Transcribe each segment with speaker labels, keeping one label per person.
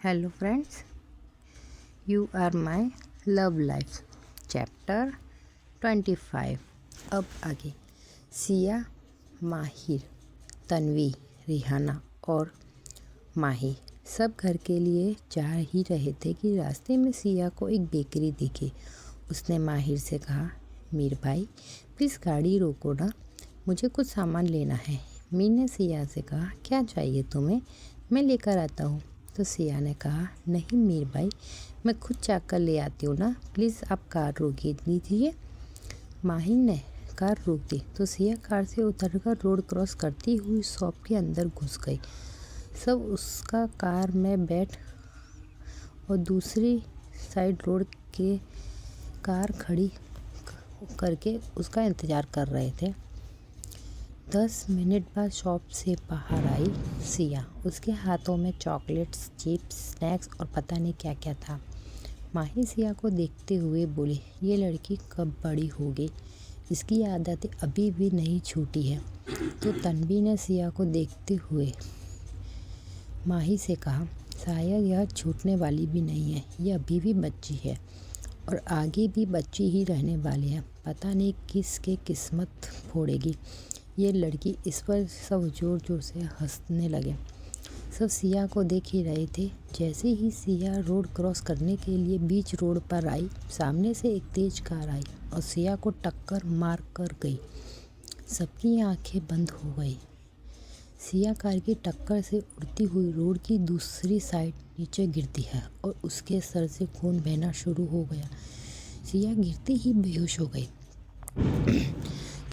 Speaker 1: Hello friends, you are my love life chapter 25। अब आगे सिया, माहिर, तन्वी, रिहाना और माही सब घर के लिए जा ही रहे थे कि रास्ते में सिया को एक बेकरी दिखी। उसने माहिर से कहा, मीर भाई प्लीज़ गाड़ी रोको ना, मुझे कुछ सामान लेना है। मीर ने सिया से कहा, क्या चाहिए तुम्हें, मैं लेकर आता हूँ। तो सिया ने कहा, नहीं मीर भाई, मैं खुद जाकर ले आती हूँ ना, प्लीज़ आप कार रोक दीजिए। माहिर ने कार रोक दी तो सिया कार से उतरकर रोड क्रॉस करती हुई शॉप के अंदर घुस गई। सब उसका कार में बैठ और दूसरी साइड रोड के कार खड़ी करके उसका इंतज़ार कर रहे थे। 10 मिनट बाद शॉप से बाहर आई सिया। उसके हाथों में चॉकलेट्स, चिप्स, स्नैक्स और पता नहीं क्या क्या था। माही सिया को देखते हुए बोली, ये लड़की कब बड़ी होगी, इसकी आदतें अभी भी नहीं छूटी है। तो तन्वी ने सिया को देखते हुए माही से कहा, शायद यह छूटने वाली भी नहीं है, यह अभी भी बच्ची है और आगे भी बच्ची ही रहने वाली है। पता नहीं किसके किस्मत फोड़ेगी ये लड़की। इस पर सब जोर जोर से हंसने लगे। सब सिया को देख ही रहे थे। जैसे ही सिया रोड क्रॉस करने के लिए बीच रोड पर आई, सामने से एक तेज कार आई और सिया को टक्कर मार कर गई। सबकी आंखें बंद हो गई। सिया कार की टक्कर से उड़ती हुई रोड की दूसरी साइड नीचे गिरती है और उसके सर से खून बहना शुरू हो गया। सिया गिरते ही बेहोश हो गई।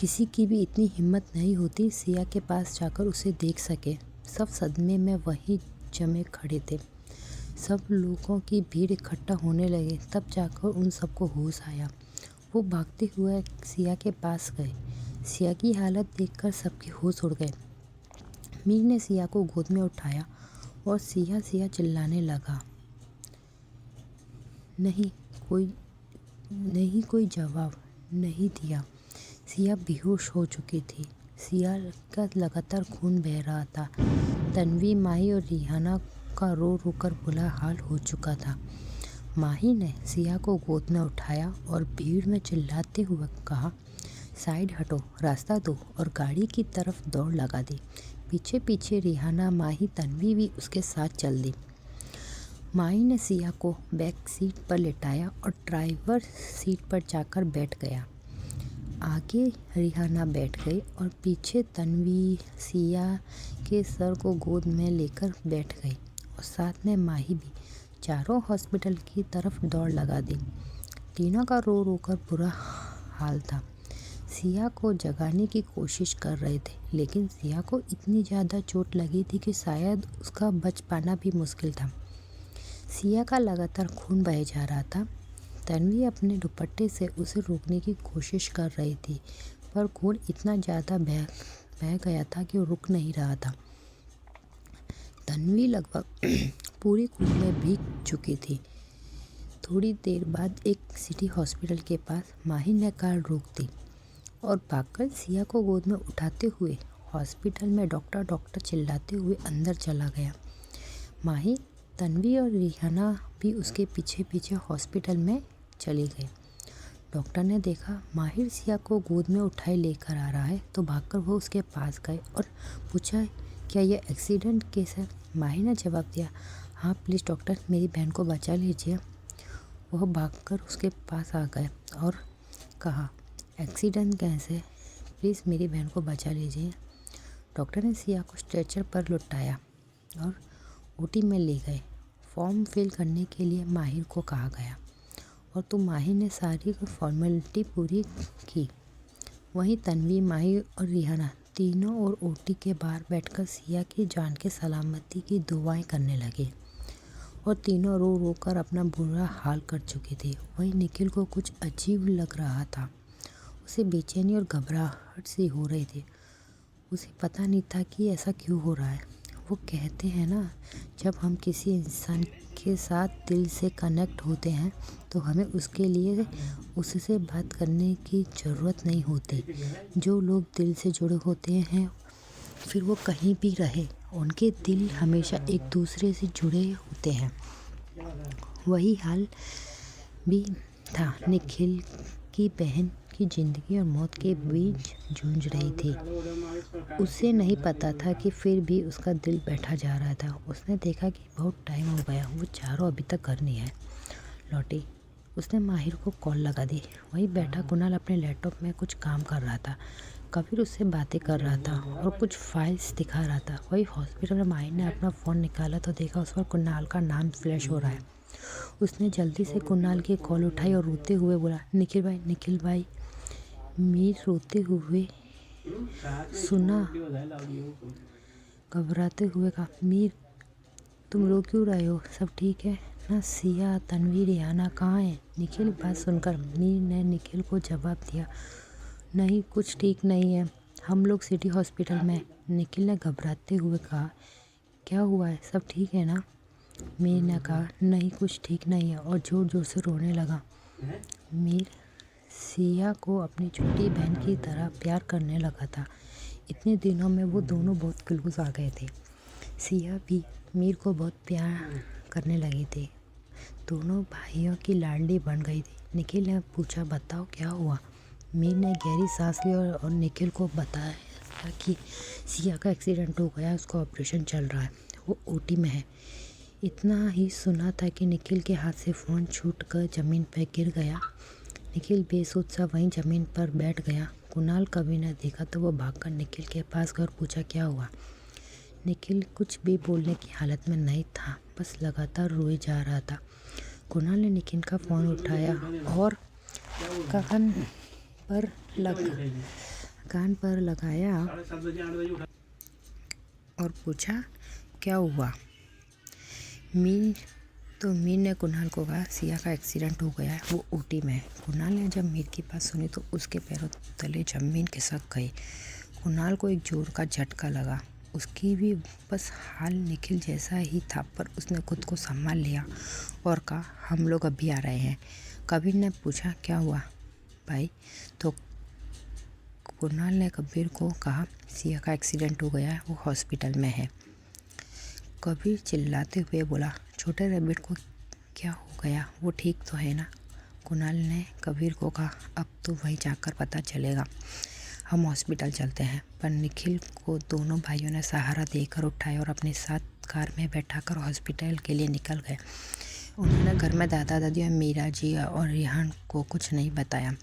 Speaker 1: किसी की भी इतनी हिम्मत नहीं होती सिया के पास जाकर उसे देख सके। सब सदमे में वहीं जमे खड़े थे। सब लोगों की भीड़ इकट्ठा होने लगे। तब जाकर उन सबको होश आया। वो भागते हुए सिया के पास गए। सिया की हालत देखकर सबके होश उड़ गए। मीर ने सिया को गोद में उठाया और सिया सिया चिल्लाने लगा। नहीं कोई जवाब नहीं दिया। सिया बेहोश हो चुकी थी। सिया का लगातार खून बह रहा था। तन्वी, माही और रिहाना का रो रो कर बुरा हाल हो चुका था। माही ने सिया को गोद में उठाया और भीड़ में चिल्लाते हुए कहा, साइड हटो, रास्ता दो, और गाड़ी की तरफ दौड़ लगा दी। पीछे पीछे रिहाना, माही, तन्वी भी उसके साथ चल दी। माही ने सिया को बैक सीट पर लेटाया और ड्राइवर सीट पर जाकर बैठ गया। आगे रिहाना बैठ गई और पीछे तन्वी सिया के सर को गोद में लेकर बैठ गई और साथ में माही भी। चारों हॉस्पिटल की तरफ दौड़ लगा दी। तीनों का रो रो कर बुरा हाल था। सिया को जगाने की कोशिश कर रहे थे, लेकिन सिया को इतनी ज़्यादा चोट लगी थी कि शायद उसका बच पाना भी मुश्किल था। सिया का लगातार खून बह जा रहा था। तन्वी अपने दुपट्टे से उसे रोकने की कोशिश कर रही थी, पर खून इतना ज़्यादा बह गया था कि वो रुक नहीं रहा था। तन्वी लगभग पूरी खून में भीग चुकी थी। थोड़ी देर बाद एक सिटी हॉस्पिटल के पास माही ने कार रोक दी और भागकर सिया को गोद में उठाते हुए हॉस्पिटल में डॉक्टर चिल्लाते हुए अंदर चला गया। माही, तन्वी और रिहाना भी उसके पीछे पीछे हॉस्पिटल में चली गई। डॉक्टर ने देखा माहिर सिया को गोद में उठाए लेकर आ रहा है तो भागकर वो उसके पास गए और पूछा, क्या यह एक्सीडेंट केस है। माहिर ने जवाब दिया, हाँ प्लीज़ डॉक्टर, मेरी बहन को बचा लीजिए। वह भागकर उसके पास आ गए और कहा, एक्सीडेंट केस है, प्लीज़ मेरी बहन को बचा लीजिए। डॉक्टर ने सिया को स्ट्रेचर पर लुटाया और ओटी में ले गए। फॉर्म फिल करने के लिए माहिर को कहा गया और तो माहिर ने सारी फॉर्मेलिटी पूरी की। वहीं तन्वी, माही और रिहाना तीनों और ओटी के बाहर बैठकर सिया की जान के सलामती की दुआएं करने लगे और तीनों रो रो कर अपना बुरा हाल कर चुके थे। वहीं निखिल को कुछ अजीब लग रहा था। उसे बेचैनी और घबराहट सी हो रही थी। उसे पता नहीं था कि ऐसा क्यों हो रहा है। वो कहते हैं ना, जब हम किसी इंसान के साथ दिल से कनेक्ट होते हैं तो हमें उसके लिए उससे बात करने की ज़रूरत नहीं होती। जो लोग दिल से जुड़े होते हैं, फिर वो कहीं भी रहे, उनके दिल हमेशा एक दूसरे से जुड़े होते हैं। वही हाल भी था। निखिल की बहन की ज़िंदगी और मौत के बीच जूझ रही थी। उसे नहीं पता था कि फिर भी उसका दिल बैठा जा रहा था। उसने देखा कि बहुत टाइम हो गया, वो चारों अभी तक घर नहीं है लौटी। उसने माहिर को कॉल लगा दी। वहीं बैठा कुणाल अपने लैपटॉप में कुछ काम कर रहा था। कबीर उससे बातें कर रहा था और कुछ फाइल्स दिखा रहा था। वही हॉस्पिटल में माहिर ने अपना फ़ोन निकाला तो देखा उस पर कुणाल का नाम फ्लैश हो रहा है। उसने जल्दी से कुणाल की कॉल उठाई और रोते हुए बोला, निखिल भाई। मीर रोते हुए सुना, घबराते हुए कहा, मीर तुम रो क्यों रहे हो? सब ठीक है ना? सिया, तन्वी, रिहाना कहाँ है? निखिल बात सुनकर मीर ने निखिल को जवाब दिया, नहीं कुछ ठीक नहीं है, हम लोग सिटी हॉस्पिटल में। निखिल ने घबराते हुए कहा, क्या हुआ है? सब ठीक है ना? मीर ने कहा, नहीं कुछ ठीक नहीं है, और ज़ोर ज़ोर से रोने लगा। मीर सिया को अपनी छोटी बहन की तरह प्यार करने लगा था। इतने दिनों में वो दोनों बहुत क्लोज आ गए थे। सिया भी मीर को बहुत प्यार करने लगी थी। दोनों भाइयों की लाडली बन गई थी। निखिल ने पूछा, बताओ क्या हुआ? मीर ने गहरी सांस ली और निखिल को बताया कि सिया का एक्सीडेंट हो गया, उसका ऑपरेशन चल रहा है, वो ओटी में है। इतना ही सुना था कि निखिल के हाथ से फ़ोन छूटकर ज़मीन पर गिर गया। निखिल बेसुध सा वहीं ज़मीन पर बैठ गया। कुणाल कभी न देखा तो वो भागकर निखिल के पास गया और पूछा, क्या हुआ? निखिल कुछ भी बोलने की हालत में नहीं था, बस लगातार रोए जा रहा था। कुणाल ने निखिल का फ़ोन उठाया और कान पर लगाया और पूछा, क्या हुआ? मीर ने कुणाल को कहा, सिया का एक्सीडेंट हो गया है, वो ओटी में है। कुणाल ने जब मीर की बात सुनी तो उसके पैरों तले ज़मीन खिसक गई। कुणाल को एक जोर का झटका लगा। उसकी भी बस हाल निखिल जैसा ही था, पर उसने खुद को संभाल लिया और कहा, हम लोग अभी आ रहे हैं। कबीर ने पूछा, क्या हुआ भाई? तो कुणाल ने कबीर को कहा, सिया का एक्सीडेंट हो गया है, वो हॉस्पिटल में है। कबीर चिल्लाते हुए बोला, छोटे रैबिट को क्या हो गया? वो ठीक तो है ना? कुणाल ने कबीर को कहा, अब तो वहीं जाकर पता चलेगा, हम हॉस्पिटल चलते हैं। पर निखिल को दोनों भाइयों ने सहारा देकर उठाया और अपने साथ कार में बैठाकर हॉस्पिटल के लिए निकल गए। उन्होंने घर में दादा दादी और मीरा जी और रिहान को कुछ नहीं बताया।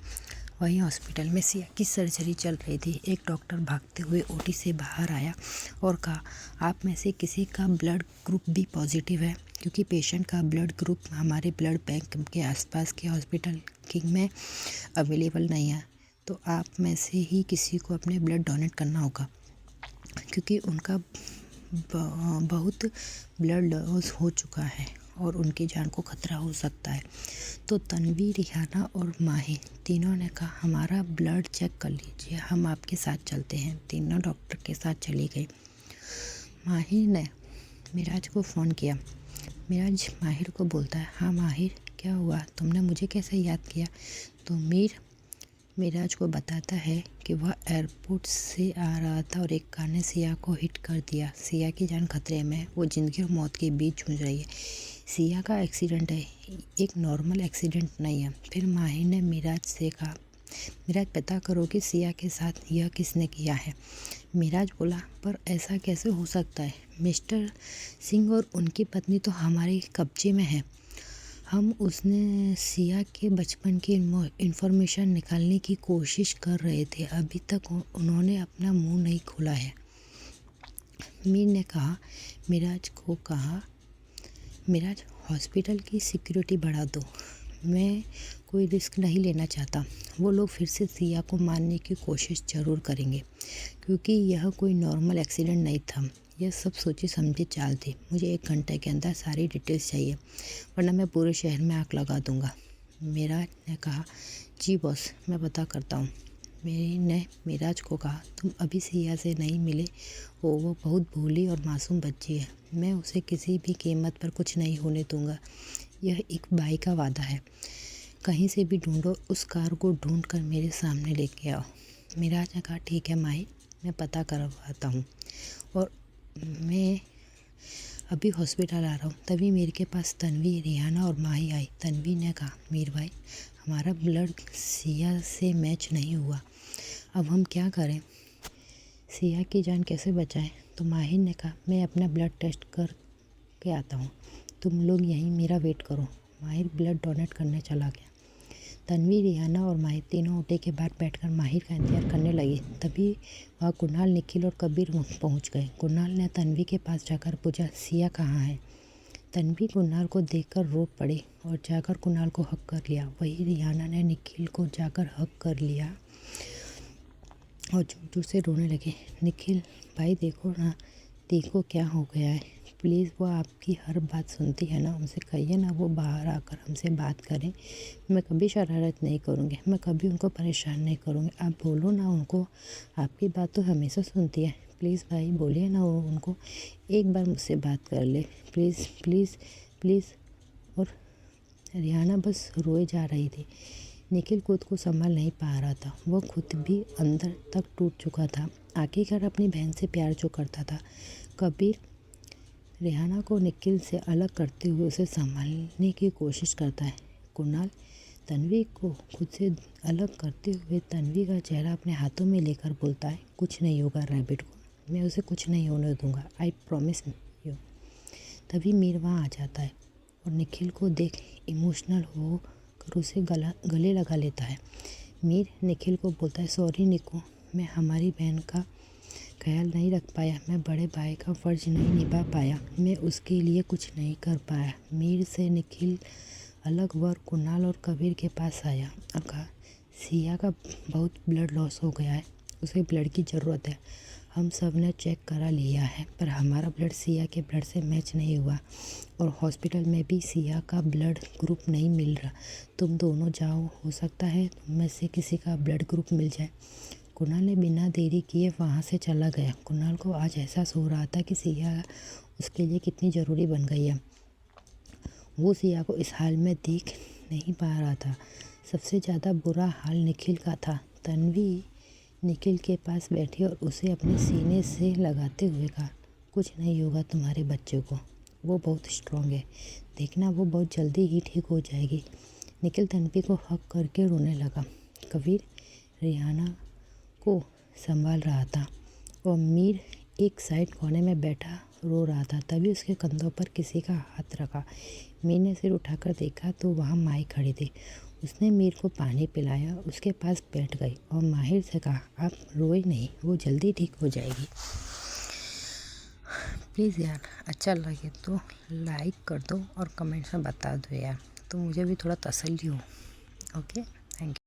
Speaker 1: वहीं हॉस्पिटल में सिया की सर्जरी चल रही थी। एक डॉक्टर भागते हुए ओटी से बाहर आया और कहा, आप में से किसी का ब्लड ग्रुप भी पॉजिटिव है, क्योंकि पेशेंट का ब्लड ग्रुप हमारे ब्लड बैंक के आसपास के हॉस्पिटल में अवेलेबल नहीं है, तो आप में से ही किसी को अपने ब्लड डोनेट करना होगा, क्योंकि उनका बहुत ब्लड लॉस हो चुका है और उनकी जान को खतरा हो सकता है। तो तन्वी, रिहाना और माही तीनों ने कहा, हमारा ब्लड चेक कर लीजिए, हम आपके साथ चलते हैं। तीनों डॉक्टर के साथ चली गई। माहिर ने मिराज को फ़ोन किया। मिराज माहिर को बोलता है, हाँ माहिर, क्या हुआ? तुमने मुझे कैसे याद किया? तो मिराज को बताता है कि वह एयरपोर्ट से आ रहा था और एक कार ने सिया को हिट कर दिया। सिया की जान खतरे में, वो ज़िंदगी और मौत के बीच जूझ रही है। सिया का एक्सीडेंट है, एक नॉर्मल एक्सीडेंट नहीं है। फिर माहिर ने मिराज से कहा, मिराज पता करो कि सिया के साथ यह किसने किया है। मिराज बोला, पर ऐसा कैसे हो सकता है? मिस्टर सिंह और उनकी पत्नी तो हमारे कब्जे में है। हम उसने सिया के बचपन की इन्फॉर्मेशन निकालने की कोशिश कर रहे थे, अभी तक उन्होंने अपना मुंह नहीं खोला है। मीर ने कहा, मिराज हॉस्पिटल की सिक्योरिटी बढ़ा दो, मैं कोई रिस्क नहीं लेना चाहता। वो लोग फिर से सिया को मारने की कोशिश ज़रूर करेंगे, क्योंकि यह कोई नॉर्मल एक्सीडेंट नहीं था, यह सब सोची समझी चाल थी। मुझे 1 घंटे के अंदर सारी डिटेल्स चाहिए, वरना मैं पूरे शहर में आग लगा दूंगा। मिराज ने कहा, जी बॉस, मैं पता करता हूँ। मेरी ने मिराज को कहा, तुम अभी सिया से नहीं मिले हो, वो बहुत भोली और मासूम बच्ची है, मैं उसे किसी भी कीमत पर कुछ नहीं होने दूंगा। यह एक भाई का वादा है। कहीं से भी ढूंढो, उस कार को ढूंढ कर मेरे सामने लेके आओ। मिराज ने कहा, ठीक है माही, मैं पता करवाता हूँ और मैं अभी हॉस्पिटल आ रहा हूँ। तभी मीर के पास तन्वी, रिहाना और माही आई। तन्वी ने कहा, मीर भाई हमारा ब्लड सिया से मैच नहीं हुआ, अब हम क्या करें, सिया की जान कैसे बचाएं? तो माहिर ने कहा, मैं अपना ब्लड टेस्ट कर के आता हूँ, तुम लोग यहीं मेरा वेट करो। माहिर ब्लड डोनेट करने चला गया। तन्वी, रिहाना और माहिर तीनों ओटे के बाहर बैठकर माहिर का इंतजार करने लगी। तभी वहाँ कुणाल, निखिल और कबीर पहुँच गए। कुणाल ने तन्वी के पास जाकर पूछा, सिया कहाँ है? तन्वी कुणाल को देखकर रो पड़ी और जाकर कुणाल को हक कर लिया। वही रिहाना ने निखिल को जाकर हक कर लिया और जोर जोर से रोने लगे। निखिल भाई देखो ना, देखो क्या हो गया है, प्लीज़ वो आपकी हर बात सुनती है ना, उनसे कहिए ना वो बाहर आकर हमसे बात करें। मैं कभी शरारत नहीं करूँगी, मैं कभी उनको परेशान नहीं करूँगी। आप बोलो ना उनको, आपकी बात तो हमेशा सुनती है। प्लीज़ भाई बोलिए ना वो उनको, एक बार मुझसे बात कर ले, प्लीज़ प्लीज़ प्लीज़। और रिहाना बस रोए जा रही थी। निखिल खुद को संभाल नहीं पा रहा था, वो खुद भी अंदर तक टूट चुका था। आखिरकार अपनी बहन से प्यार जो करता था। कबीर रिहाना को निखिल से अलग करते हुए उसे संभालने की कोशिश करता है। कुणाल तन्वी को खुद से अलग करते हुए तन्वी का चेहरा अपने हाथों में लेकर बोलता है, कुछ नहीं होगा रैबिट को, मैं उसे कुछ नहीं होने दूंगा, आई प्रॉमिस यू। तभी मीर वहाँ आ जाता है और निखिल को देख इमोशनल होकर उसे गले लगा लेता है। मीर निखिल को बोलता है, सॉरी निको, मैं हमारी बहन का ख्याल नहीं रख पाया, मैं बड़े भाई का फ़र्ज नहीं निभा पाया, मैं उसके लिए कुछ नहीं कर पाया। मीर से निखिल अलग हुआ, कुणाल और कबीर के पास आया और कहा, सिया का बहुत ब्लड लॉस हो गया है, उसे ब्लड की ज़रूरत है। हम सब ने चेक करा लिया है पर हमारा ब्लड सिया के ब्लड से मैच नहीं हुआ और हॉस्पिटल में भी सिया का ब्लड ग्रुप नहीं मिल रहा। तुम दोनों जाओ, हो सकता है तुम में से किसी का ब्लड ग्रुप मिल जाए। कुणाल ने बिना देरी किए वहाँ से चला गया। कुणाल को आज एहसास हो रहा था कि सिया उसके लिए कितनी ज़रूरी बन गई है। वो सिया को इस हाल में देख नहीं पा रहा था। सबसे ज़्यादा बुरा हाल निखिल का था। तन्वी निखिल के पास बैठी और उसे अपने सीने से लगाते हुए कहा, कुछ नहीं होगा तुम्हारे बच्चे को, वो बहुत स्ट्रांग है, देखना वो बहुत जल्दी ही ठीक हो जाएगी। निखिल तन्वी को हक करके रोने लगा। कबीर रिहाना को संभाल रहा था और मीर एक साइड कोने में बैठा रो रहा था। तभी उसके कंधों पर किसी का हाथ रखा। मीर ने सिर उठाकर देखा तो वहाँ माही खड़ी थी। उसने मीर को पानी पिलाया, उसके पास बैठ गई और माहिर से कहा, आप रोए नहीं, वो जल्दी ठीक हो जाएगी। प्लीज़ यार, अच्छा लगे तो लाइक कर दो और कमेंट्स में बता दो यार, तो मुझे भी थोड़ा तसल्ली हो। Okay, thank you.